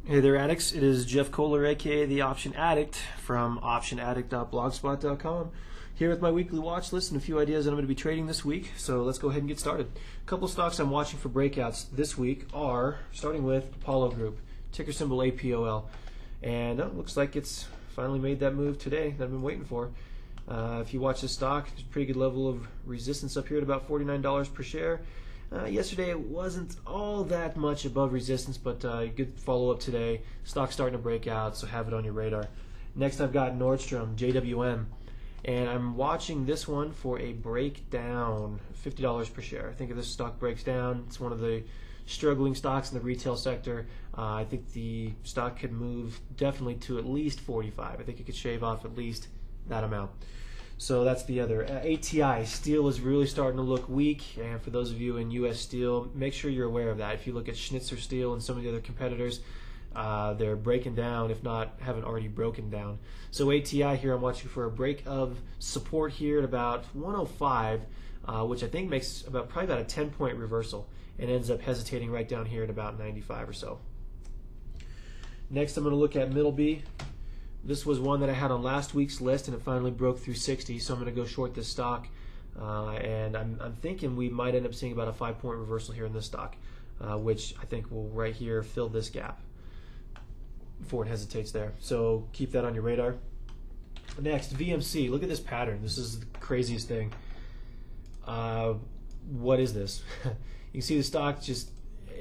Hey there, addicts. It is Jeff Kohler, aka the Option Addict from optionaddict.blogspot.com, here with my weekly watch list and a few ideas that I'm going to be trading this week. So let's go ahead and get started. A couple stocks I'm watching for breakouts this week are, starting with Apollo Group, ticker symbol APOL. And it looks like it's finally made that move today that I've been waiting for. If you watch this stock, there's a pretty good level of resistance up here at about $49 per share. Yesterday it wasn't all that much above resistance, but good follow-up today. Stock's starting to break out, so have it on your radar. Next I've got Nordstrom, JWM, and I'm watching this one for a breakdown, $50 per share. I think if this stock breaks down, it's one of the struggling stocks in the retail sector. I think the stock could move definitely to at least 45. I think it could shave off at least that amount. So that's the other. ATI, steel is really starting to look weak, and for those of you in U.S. steel, make sure you're aware of that. If you look at Schnitzer Steel and some of the other competitors, they're breaking down, if not haven't already broken down. So ATI here, I'm watching for a break of support here at about 105, which I think makes probably about a 10-point reversal, and ends up hesitating right down here at about 95 or so. Next, I'm going to look at Middleby. This was one that I had on last week's list, and it finally broke through 60, so I'm going to go short this stock. And I'm thinking we might end up seeing about a 5-point reversal here in this stock, which I think will right here fill this gap before it hesitates there. So keep that on your radar. Next, VMC. Look at this pattern. This is the craziest thing. What is this? You can see the stock just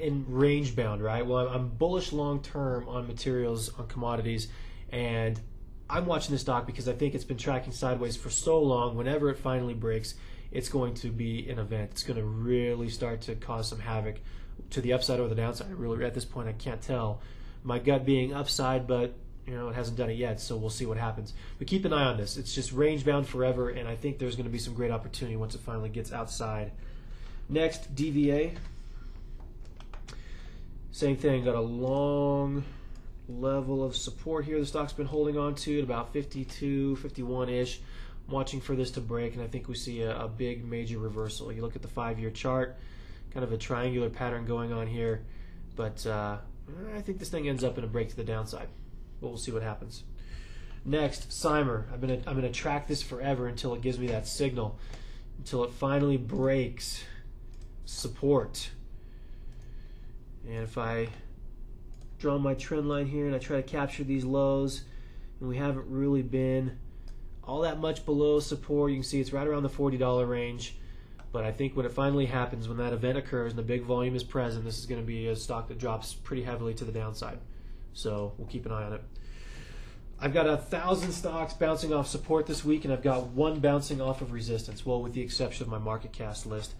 in range bound, right? Well, I'm bullish long term on materials, on commodities. And I'm watching this stock because I think it's been tracking sideways for so long. Whenever it finally breaks, it's going to be an event. It's going to really start to cause some havoc to the upside or the downside. Really, at this point, I can't tell. My gut being upside, but it hasn't done it yet, so we'll see what happens. But keep an eye on this. It's just range bound forever, and I think there's going to be some great opportunity once it finally gets outside. Next, DVA. Same thing. Got a long level of support here the stock's been holding on to at about 52, 51-ish. I'm watching for this to break, and I think we see a big major reversal. You look at the 5-year chart, kind of a triangular pattern going on here, but I think this thing ends up in a break to the downside, but we'll see what happens. Next, Cymer. I'm gonna track this forever until it gives me that signal, until it finally breaks support. And if I draw my trend line here and I try to capture these lows, and we haven't really been all that much below support. You can see it's right around the $40 range, but I think when it finally happens, when that event occurs and the big volume is present, this is going to be a stock that drops pretty heavily to the downside, so we'll keep an eye on it. I've got 1,000 stocks bouncing off support this week, and I've got one bouncing off of resistance, well, with the exception of my market cast list.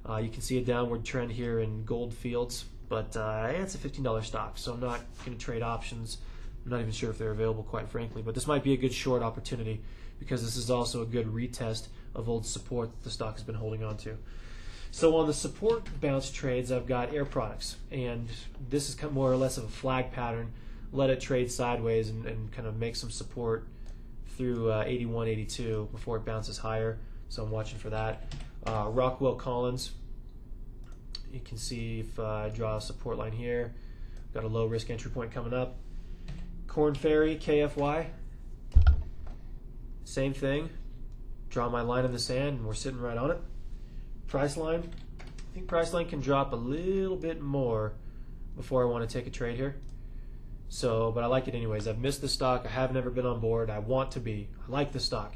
You can see a downward trend here in Gold Fields, but it's a $15 stock, so I'm not going to trade options. I'm not even sure if they're available, quite frankly, but this might be a good short opportunity because this is also a good retest of old support that the stock has been holding on to. So on the support bounce trades, I've got Air Products, and this is more or less of a flag pattern. Let it trade sideways and kind of make some support through 81, 82 before it bounces higher, so I'm watching for that. Rockwell Collins. You can see if I draw a support line here, got a low risk entry point coming up. Corn Ferry, KFY, same thing. Draw my line in the sand and we're sitting right on it. Priceline, I think Priceline can drop a little bit more before I want to take a trade here. So, but I like it anyways. I've missed the stock. I have never been on board. I want to be. I like the stock.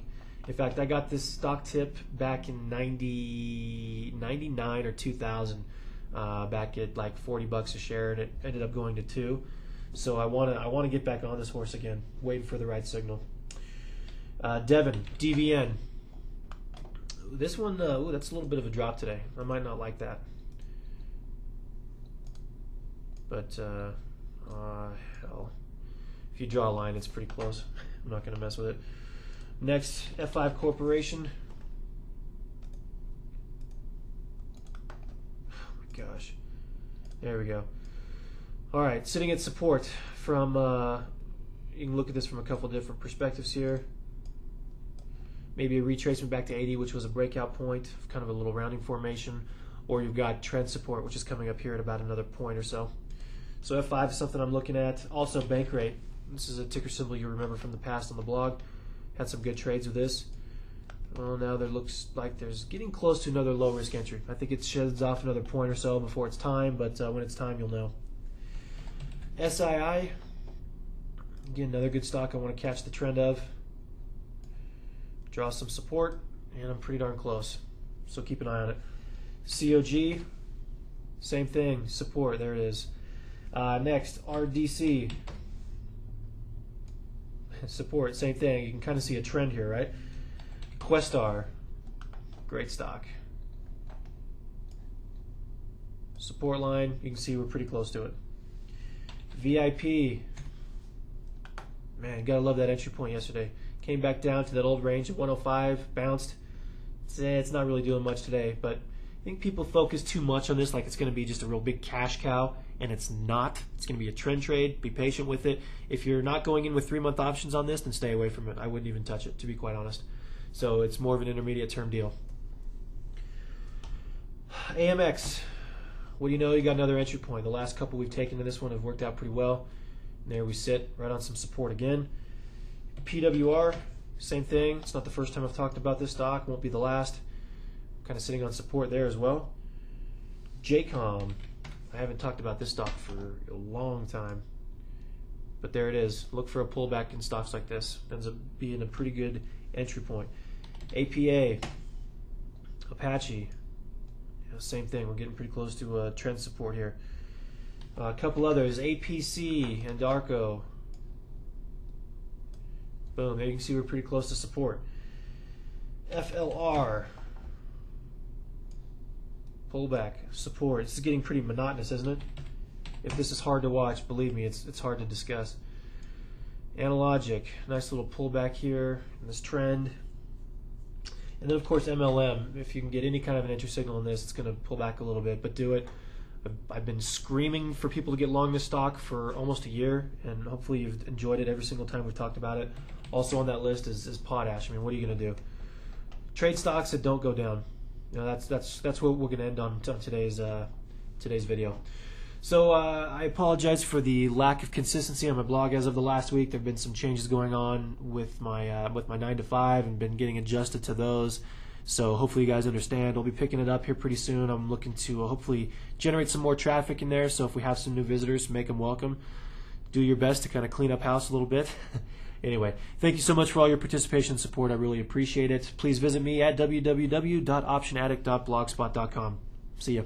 In fact, I got this stock tip back in 99 or 2000. Back at like $40 a share, and it ended up going to $2. So I want to get back on this horse again, waiting for the right signal. Devon, DVN. This one, ooh, that's a little bit of a drop today. I might not like that, but hell, if you draw a line, it's pretty close. I'm not going to mess with it. Next, F5 Corporation. Gosh, there we go. All right, sitting at support from, you can look at this from a couple different perspectives here. Maybe a retracement back to 80, which was a breakout point, kind of a little rounding formation, or you've got trend support, which is coming up here at about another point or so. So F5 is something I'm looking at. Also Bankrate. This is a ticker symbol you remember from the past on the blog. Had some good trades with this. Well, now there looks like there's getting close to another low risk entry. I think it sheds off another point or so before it's time, but when it's time, you'll know. SII, again, another good stock I want to catch the trend of. Draw some support, and I'm pretty darn close, so keep an eye on it. COG, same thing, support, there it is. Next, RDC, support, same thing. You can kind of see a trend here, right? Questar, great stock. Support line, you can see we're pretty close to it. VIP, man, gotta love that entry point yesterday. Came back down to that old range of 105, bounced. It's not really doing much today, but I think people focus too much on this like it's going to be just a real big cash cow, and it's not. It's going to be a trend trade. Be patient with it. If you're not going in with 3-month options on this, then stay away from it. I wouldn't even touch it, to be quite honest. So it's more of an intermediate term deal. AMX, what do you know? You got another entry point. The last couple we've taken in this one have worked out pretty well. And there we sit, right on some support again. PWR, same thing. It's not the first time I've talked about this stock. Won't be the last. Kind of sitting on support there as well. JCOM, I haven't talked about this stock for a long time, but there it is. Look for a pullback in stocks like this. Ends up being a pretty good entry point. APA, Apache, same thing. We're getting pretty close to trend support here. A couple others, APC and Darko. Boom, there you can see we're pretty close to support. FLR, pullback, support. This is getting pretty monotonous, isn't it? If this is hard to watch, believe me, it's hard to discuss. Analogic, nice little pullback here in this trend. And then of course MLM, if you can get any kind of an entry signal in this, it's going to pull back a little bit, but do it. I've been screaming for people to get long this stock for almost a year, and hopefully you've enjoyed it every single time we've talked about it. Also on that list is potash. I mean, what are you going to do? Trade stocks that don't go down. You know, that's what we're going to end on today's video. So I apologize for the lack of consistency on my blog as of the last week. There have been some changes going on with my 9 to 5 and been getting adjusted to those. So hopefully you guys understand. I'll be picking it up here pretty soon. I'm looking to hopefully generate some more traffic in there. So if we have some new visitors, make them welcome. Do your best to kind of clean up house a little bit. Anyway, thank you so much for all your participation and support. I really appreciate it. Please visit me at www.optionaddict.blogspot.com. See ya.